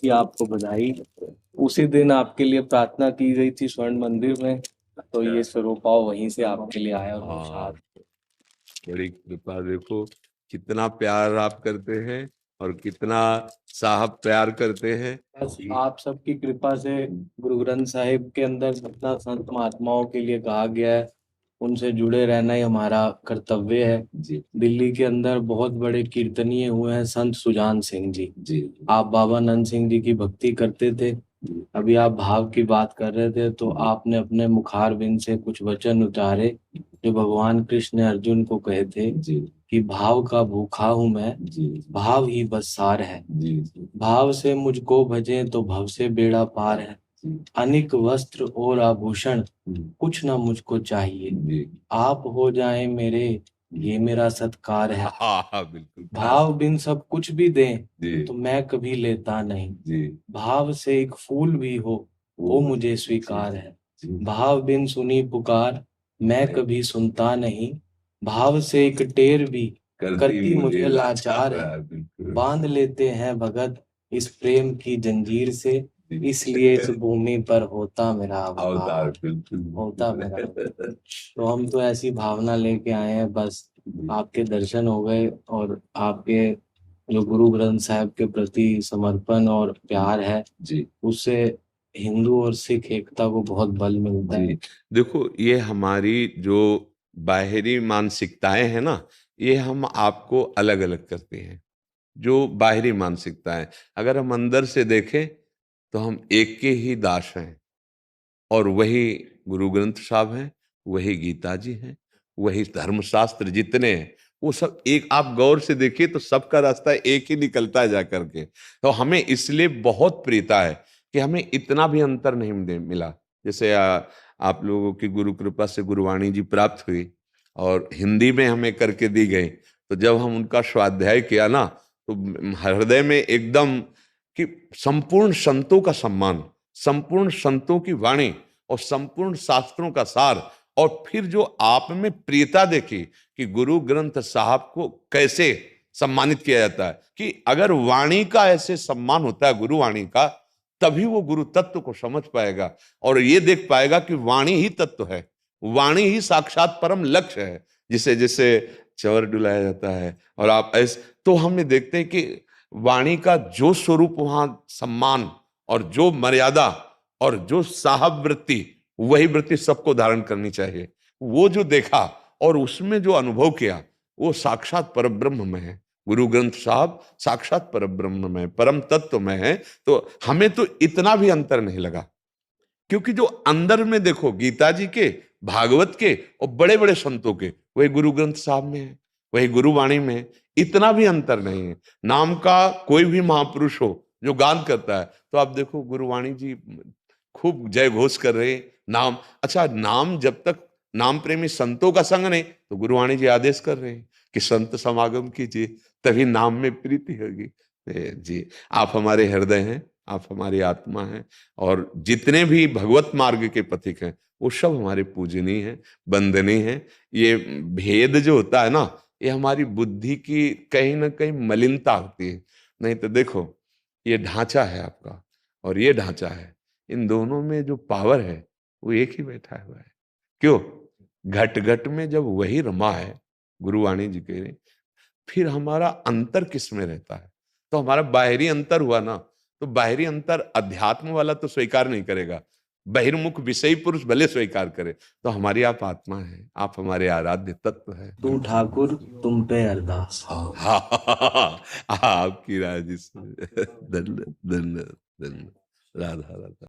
की आपको बधाई। उसी दिन आपके लिए प्रार्थना की गई थी स्वर्ण मंदिर में, तो ये स्वरूपाव वहीं से आपके लिए आया। और हाँ, बड़ी कृपा। देखो कितना प्यार आप करते हैं और कितना साहब प्यार करते हैं। बस आप सबकी कृपा से गुरु ग्रंथ साहिब के अंदर जितना संत महात्माओं के लिए कहा गया है उनसे जुड़े रहना ही हमारा कर्तव्य है। दिल्ली के अंदर बहुत बड़े कीर्तनीय हुए हैं संत सुजान सिंह जी। आप बाबा नंद सिंह जी की भक्ति करते थे। अभी आप भाव की बात कर रहे थे तो आपने अपने मुखार बिंद से कुछ वचन उतारे जो भगवान कृष्ण ने अर्जुन को कहे थे कि भाव का भूखा हूं मैं, भाव ही बस सार है। भाव से मुझको भजे तो भव से बेड़ा पार है। अनेक वस्त्र और आभूषण कुछ ना मुझको चाहिए, आप हो जाए मेरे, ये मेरा सत्कार है। हाँ बिल्कुल। भाव बिन सब कुछ भी दें तो मैं कभी लेता नहीं। भाव से एक फूल भी हो वो मुझे स्वीकार है। भाव बिन सुनी पुकार मैं कभी सुनता नहीं। भाव से एक टेर भी करती मुझे लाचार है। बांध लेते हैं भगत इस प्रेम की जंजीर से, इसलिए इस भूमि पर होता मेरा अवतार। होता मेरा अवतार। तो हम तो ऐसी भावना लेके आए हैं, बस आपके दर्शन हो गए और आपके जो गुरु ग्रंथ साहिब के प्रति समर्पण और प्यार है उससे हिंदू और सिख एकता को बहुत बल मिलता है। देखो ये हमारी जो बाहरी मानसिकताएं हैं ना, ये हम आपको अलग अलग करते हैं। जो बाहरी मानसिकता है, अगर हम अंदर से देखें तो हम एक के ही दास हैं। और वही गुरु ग्रंथ साहब हैं, वही गीता जी हैं, वही धर्मशास्त्र जितने हैं वो सब एक। आप गौर से देखिए तो सबका रास्ता एक ही निकलता है जाकर के। तो हमें इसलिए बहुत प्रियता है कि हमें इतना भी अंतर नहीं मिला। जैसे आप लोगों की गुरु कृपा से गुरुवाणी जी प्राप्त हुई और हिंदी में हमें करके दी गई, तो जब हम उनका स्वाध्याय किया ना तो हृदय में एकदम कि संपूर्ण संतों का सम्मान, संपूर्ण संतों की वाणी और संपूर्ण शास्त्रों का सार, और फिर जो आप में प्रियता देखी कि गुरु ग्रंथ साहब को कैसे सम्मानित किया जाता है, कि अगर वाणी का ऐसे सम्मान होता है गुरु वाणी का, तभी वो गुरु तत्व को समझ पाएगा और ये देख पाएगा कि वाणी ही तत्व है, वाणी ही साक्षात परम लक्ष्य है जिसे जिसे चवर डुलाया जाता है। और आप ऐसे तो हमें देखते हैं कि वाणी का जो स्वरूप वहां सम्मान और जो मर्यादा और जो साहब वृत्ति, वही वृत्ति सबको धारण करनी चाहिए। वो जो देखा और उसमें जो अनुभव किया वो साक्षात परब्रह्म में है। गुरु ग्रंथ साहब साक्षात परब्रह्म में, परम तत्व में है। तो हमें तो इतना भी अंतर नहीं लगा, क्योंकि जो अंदर में देखो गीता जी के, भागवत के और बड़े बड़े संतों के, वही गुरु ग्रंथ साहब में है, वही गुरुवाणी में है। इतना भी अंतर नहीं है। नाम का कोई भी महापुरुष हो जो गान करता है तो आप देखो गुरुवाणी जी खूब जय घोष कर रहे नाम। अच्छा, नाम जब तक नाम प्रेमी संतों का संग नहीं तो गुरुवाणी जी आदेश कर रहे हैं कि संत समागम कीजिए, तभी नाम में प्रीति होगी। जी, आप हमारे हृदय हैं, आप हमारी आत्मा हैं, और जितने भी भगवत मार्ग के पथिक हैं वो सब हमारे पूजनीय हैं, वंदनीय हैं। ये भेद जो होता है ना, ये हमारी बुद्धि की कहीं ना कहीं मलिनता होती है। नहीं तो देखो ये ढांचा है आपका और ये ढांचा है, इन दोनों में जो पावर है वो एक ही बैठा हुआ है। क्यों? घट घट में जब वही रमा है, गुरुवाणी जी कह रहे, फिर हमारा अंतर किस में रहता है? तो हमारा बाहरी अंतर हुआ ना, तो बाहरी अंतर अध्यात्म वाला तो स्वीकार नहीं करेगा, बहिर्मुख विषयी पुरुष भले स्वीकार करे। तो हमारी आप आत्मा है, आप हमारे आराध्य तत्व है। तू ठाकुर तुम पे अरदास। आपकी राज। धन्य धन्य धन्य। राधा राधा।